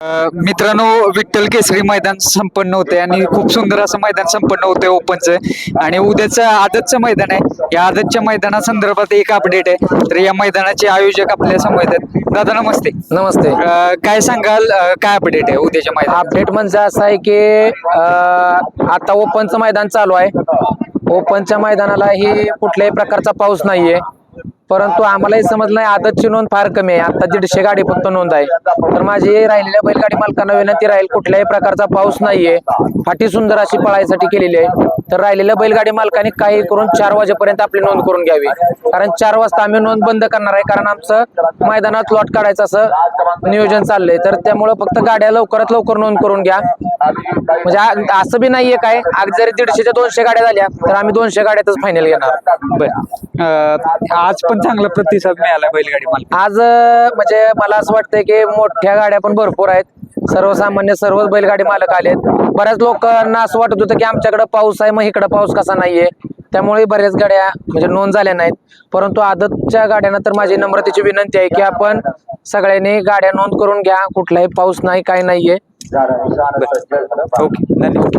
मित्रांनो, विठ्ठल केसरी मैदान संपन्न होते आणि खूप सुंदर असं मैदान संपन्न होते ओपनचं. आणि उद्याचं आदतचं मैदान आहे. या आदतच्या मैदानासंदर्भात एक अपडेट आहे. तर या मैदानाचे आयोजक आपल्या समोर आहेत. दादा नमस्ते. नमस्ते. काय सांगाल, काय अपडेट आहे उद्याच्या मैदान? अपडेट म्हणजे असं आहे की आता ओपनचं मैदान चालू आहे. ओपनच्या मैदानाला ही कुठल्याही प्रकारचा पाऊस नाहीये, परंतु आम्हालाही समजलं नाही आदतची नोंद फार कमी आहे. आता 150 गाडी फक्त नोंद आहे. तर माझी राहिलेल्या बैलगाडी मालकांना विनंती राहील, कुठल्याही प्रकारचा पाऊस नाहीये, फाटी सुंदर अशी पळायसाठी केलेली आहे. तर राहिलेल्या बैलगाडी मालकांनी काही करून 4 वाजेपर्यंत आपली नोंद करून घ्यावी, कारण 4 वाजता आम्ही नोंद बंद करणार आहे. कारण आमचं मैदानात लॉट काढायचं असं नियोजन चाललंय. तर त्यामुळे फक्त गाड्या लवकरात लवकर नोंद करून घ्या. म्हणजे असं बी नाहीये काय, अगदी जरी 150 ते 200 गाड्या झाल्या तर आम्ही 200 गाड्यातच फायनल घेणार. आज पण चांगला प्रतिसाद मिळाला बैलगाडी मालक. आज म्हणजे मला असं वाटतंय की मोठ्या गाड्या पण भरपूर आहेत. सर्वसामान्य सर्वच बैलगाडी मालक आलेत. बऱ्याच लोकांना असं वाटत होतं की आमच्याकडे पाऊस आहे, मग इकडे पाऊस कसा नाहीये, त्यामुळे बऱ्याच गाड्या म्हणजे नोंद झाल्या नाहीत. परंतु आदतच्या गाड्यांना तर माझी नम्रतेची विनंती आहे की आपण सगळ्यांनी गाड्या नोंद करून घ्या. कुठलाही पाऊस नाही, काय नाहीये. ओके, धन्यवाद.